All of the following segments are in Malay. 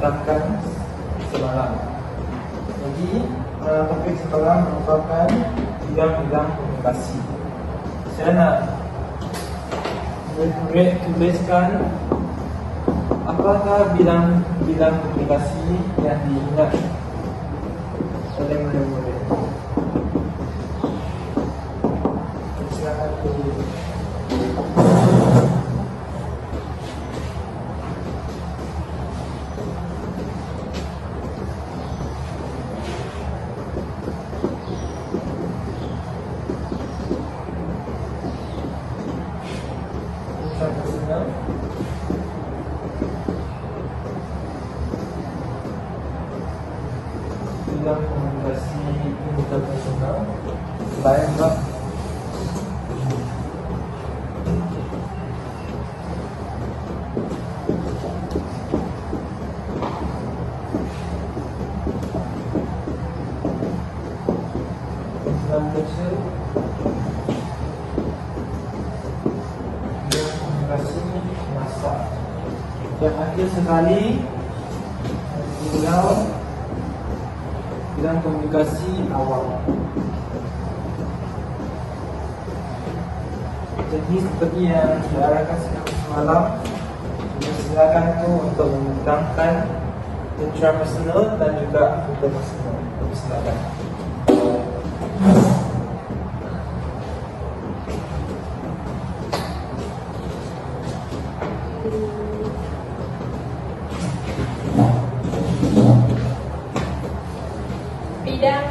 bicarakan semalam. Jadi topik semalam merupakan bidang-bidang komunikasi. Saya nak tuliskan apakah bidang komunikasi yang diingat oleh murid-murid. Silakan tulis. Bidang komunikasi interpersonal. Baik, Pak. Dalam kecil bidang komunikasi masa yang akhir sekali bidang komunikasi awal. Jadi seperti yang diarahkan semalam, silakan tu untuk mengundangkan intrapersonal dan juga interpersonal. Silakan.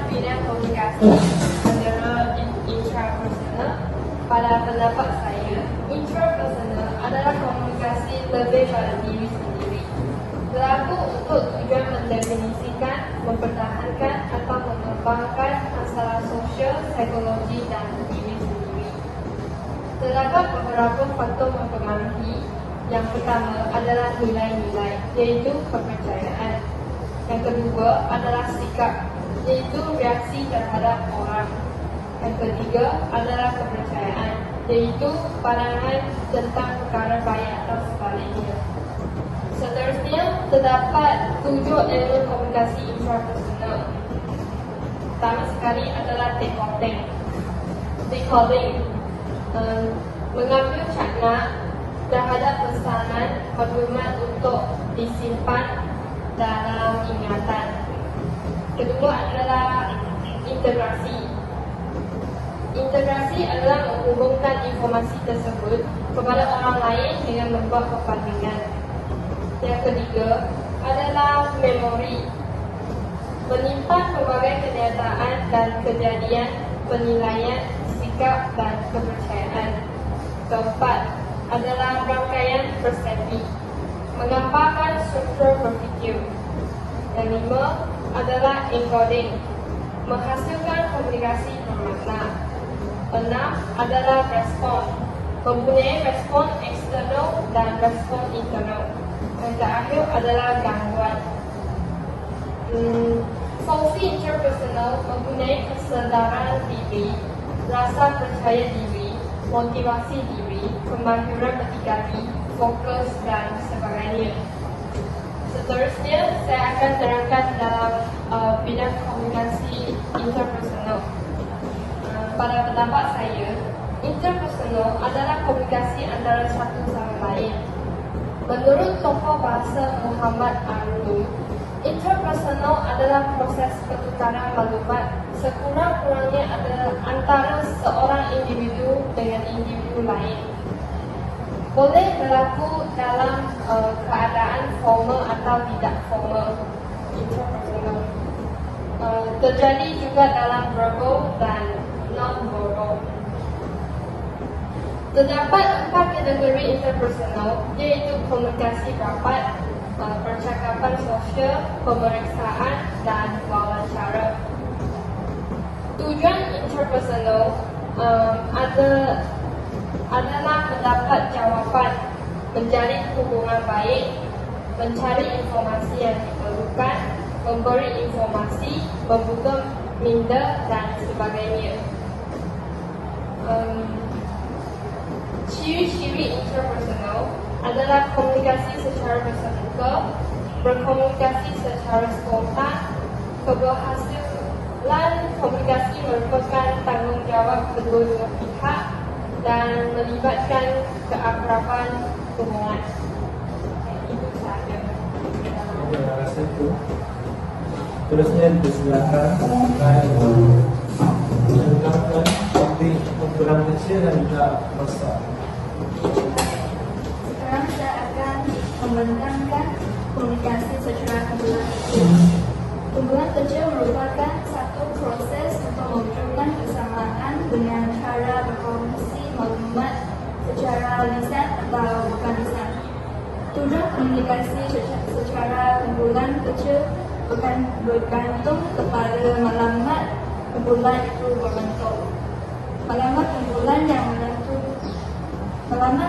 Bidang komunikasi adalah intrapersonal. Pada pendapat saya, intrapersonal adalah komunikasi lebih pada diri sendiri, berlaku untuk tujuan mendefinisikan, mempertahankan atau mengembangkan masalah sosial, psikologi dan diri sendiri. Terdapat beberapa faktor mempengaruhi. Yang pertama adalah nilai-nilai, yaitu kepercayaan. Yang kedua adalah sikap, yaitu reaksi terhadap orang. Yang ketiga adalah kepercayaan, yaitu pandangan tentang perkara baik atau sebaliknya. Seterusnya, terdapat 7 elemen komunikasi intrapersonal. Pertama sekali adalah decoding. Mengambil makna terhadap pesanan maklumat untuk disimpan dalam ingatan. Kedua adalah integrasi. Integrasi adalah menghubungkan informasi tersebut kepada orang lain dengan membuat perbandingan. Yang ketiga adalah memori. Menyimpan pelbagai kenyataan dan kejadian, penilaian, sikap dan kepercayaan. Keempat adalah rangkaian persepsi. Menggambarkan struktur berfikir. Yang lima adalah encoding, menghasilkan komunikasi bermakna. 6 adalah respon, mempunyai respon eksternal dan respon internal. Yang terakhir adalah gangguan. Fungsi interpersonal mempunyai kesedaran diri, rasa percaya diri, motivasi diri, kemahiran berdikari, fokus dan sebagainya. Seterusnya, saya akan terangkan dalam bidang komunikasi interpersonal. Pada pendapat saya, interpersonal adalah komunikasi antara satu sama lain. Menurut tokoh bahasa Muhammad Arulum, interpersonal adalah proses pertukaran maklumat sekurang-kurangnya adalah antara seorang individu dengan individu lain. Boleh berlaku dalam keadaan formal atau tidak formal. Interpersonal terjadi juga dalam verbal dan non-verbal. Terdapat 4 kategori interpersonal, yaitu komunikasi rapat, percakapan sosial, pemeriksaan dan wawancara. Tujuan interpersonal adalah mendapat jawapan, menjalin hubungan baik, mencari informasi yang diperlukan, memberi informasi, membuka minda dan sebagainya. Ciri-ciri interpersonal adalah komunikasi secara bersemuka, berkomunikasi secara spontan. Keberhasilan komunikasi merupakan tanggungjawab kedua-dua pihak dan melibatkan keakraban hubungan. Itu sahaja. Terima kasih Bu. Terusnya dipersilakan menggunakan topik kumpulan kecil dan juga besar. Sekarang saya akan membentangkan komunikasi secara kumpulan kecil. Kumpulan kecil merupakan satu proses untuk mewujudkan kesamaan dengan cara berkongsi maklumat secara lisan atau bukan lisan. Tujuan komunikasi secara kumpulan kecil bukan bergantung kepada maklumat kumpulan itu berbentuk. Maklumat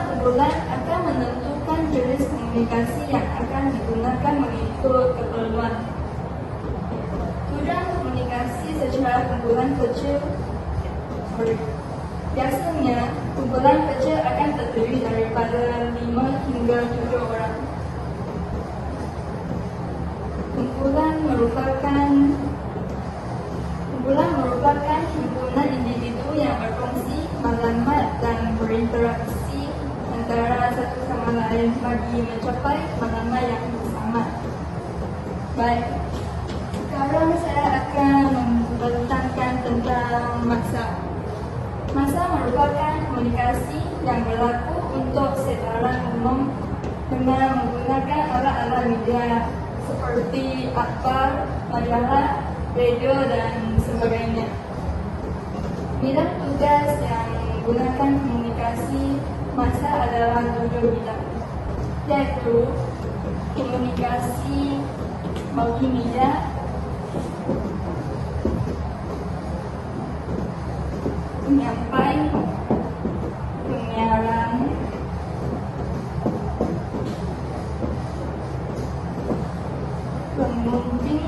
kumpulan akan menentukan jenis komunikasi yang akan digunakan mengikut keperluan. Tujuan komunikasi secara kumpulan kecil biasanya kumpulan kecil akan terdiri daripada 5 hingga 7 orang. Kumpulan merupakan himpunan individu yang berfungsi maklumat dan berinteraksi antara satu sama lain bagi mencapai maklumat yang sama. Baik, sekarang saya akan membentangkan tentang masa. Masa merupakan komunikasi yang berlaku untuk sebaran umum dengan menggunakan alat-alat media seperti akhbar, majalah, radio dan sebagainya. Bidang tugas yang menggunakan komunikasi masa adalah 7 bidang, yaitu komunikasi multimedia, penyampai, penyiaran, pembimbing,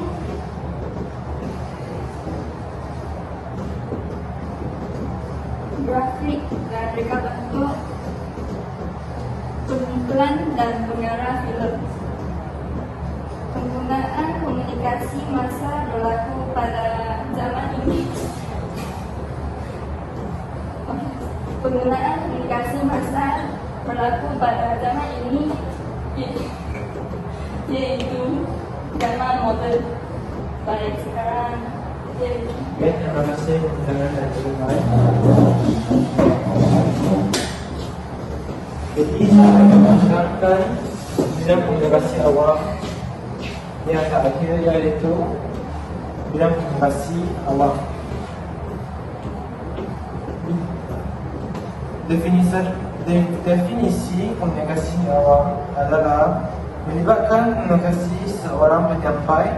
grafik dan reka bentuk, pengiklan dan pengarah film. Penggunaan komunikasi massa berlaku pada zaman ini. Penggunaan komunikasi massa berlaku pada zaman ini yaitu zaman modern. Baik, sekarang Baik, terima kasih dengan dan lain. Jadi saya akan menerangkan bidang komunikasi awam yang terakhir, yaitu bidang komunikasi awam. Definisi komunikasi awam adalah melibatkan komunikasi seorang penyampai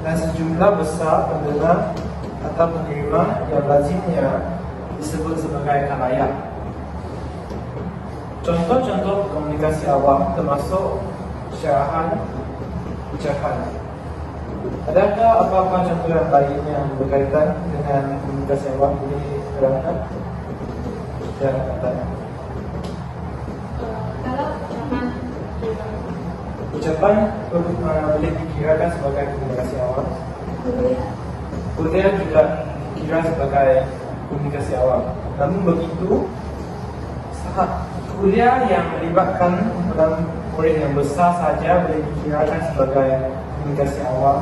dan sejumlah besar pendengar atau penerima yang lazimnya disebut sebagai khalayak. Contoh-contoh komunikasi awam termasuk syarahan, ucapan. Adakah apa-apa contoh yang lain yang berkaitan dengan komunikasi awam boleh terangkan? Ya, kata. Kalau Ucapan boleh dikirakan sebagai komunikasi awam. Kuliah juga dikira sebagai komunikasi awam. Namun begitu, kuliah yang melibatkan kumpulan murid yang besar saja boleh dikirakan sebagai komunikasi awam,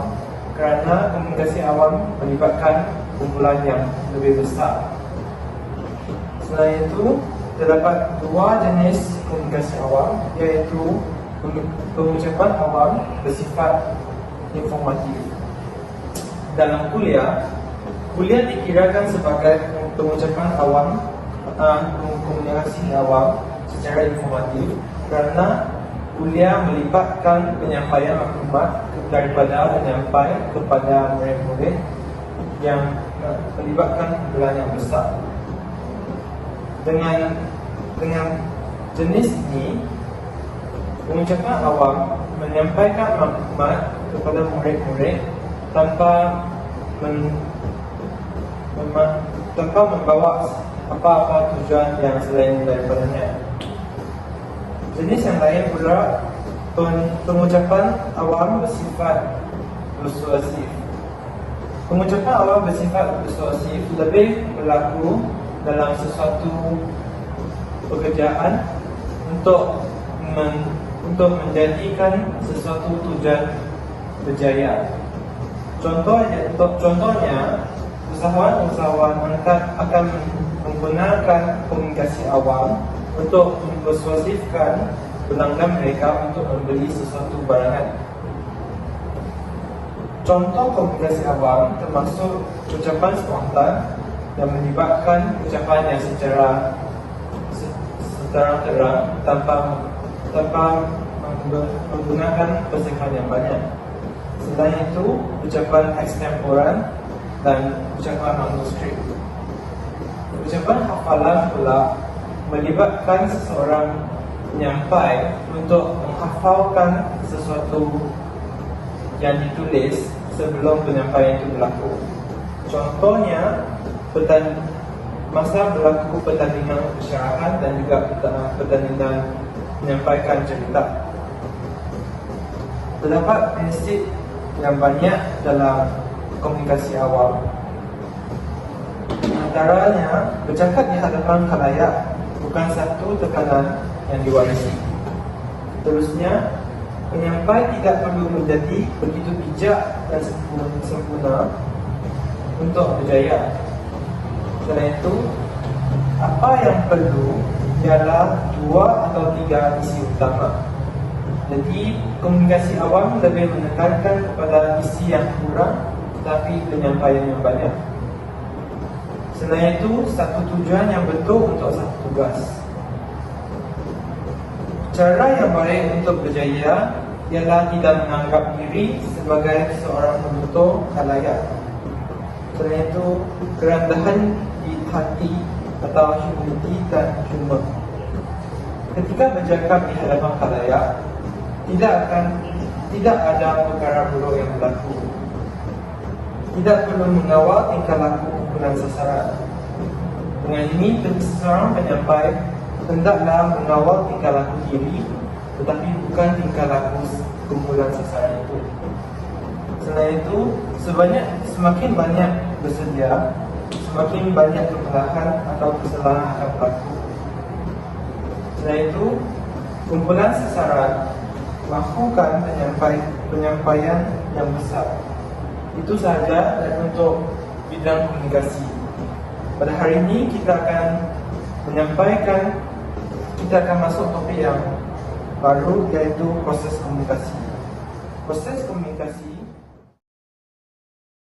kerana komunikasi awam melibatkan kumpulan yang lebih besar. Selain itu, terdapat 2 jenis komunikasi awam, yaitu pengucapan awam bersifat informatif. Dalam kuliah dikirakan sebagai pengucapan awam, komunikasi awam secara informatif, kerana kuliah melibatkan penyampaian maklumat daripada penyampai kepada murid-murid yang melibatkan kumpulan yang besar. Dengan jenis ini, pengucapan awam menyampaikan maklumat kepada murid-murid tanpa membawa apa-apa tujuan yang selain daripadanya. Jenis yang lain pula Pengucapan awam bersifat persuasif. Pengucapan awam bersifat persuasif lebih berlaku dalam sesuatu pekerjaan untuk menjadikan sesuatu tujuan berjaya. Contohnya, usahawan akan menggunakan komunikasi awam untuk mempersuasifkan pelanggan mereka untuk membeli sesuatu barangan. Contoh komunikasi awam termasuk ucapan spontan yang melibatkan ucapan yang secara terang tanpa menggunakan persekhan yang banyak. Selain itu, ucapan eksemporan dan ucapan manuskrip. Ucapan hafalan pula melibatkan seseorang penyampai untuk menghafalkan sesuatu yang ditulis sebelum penyampaian itu berlaku. Contohnya, masa berlaku pertandingan persyaratan dan juga pertandingan menyampaikan cerita. Terdapat prinsip yang banyak dalam komunikasi awam. Antaranya, bercakap di hadapan khalayak bukan satu tekanan yang diwarisi. Terusnya, penyampai tidak perlu menjadi begitu bijak dan sempurna untuk berjaya. Selain itu, apa yang perlu ialah 2 atau 3 isi utama. Jadi, komunikasi awam lebih menekankan kepada isi yang kurang tetapi penyampaian yang banyak. Selain itu, satu tujuan yang betul untuk satu tugas. Cara yang baik untuk berjaya ialah tidak menganggap diri sebagai seorang penutur khalayak. Selain itu, kerendahan di hati atau humility dan humor. Ketika bercakap di hadapan khalayak, tidak ada perkara buruk yang berlaku. Tidak perlu mengawal tingkah laku kumpulan sasaran. Dengan ini, seseorang penyampai hendaklah mengawal tingkah laku diri, tetapi bukan tingkah laku kumpulan sasaran itu. Selain itu, semakin banyak bersedia, semakin banyak kesalahan atau kesalahan akan berlaku. Selain itu, kumpulan sasaran melakukan penyampaian yang besar. Itu sahaja dan untuk bidang komunikasi. Pada hari ini kita akan masuk topik yang baru, iaitu proses komunikasi. Proses komunikasi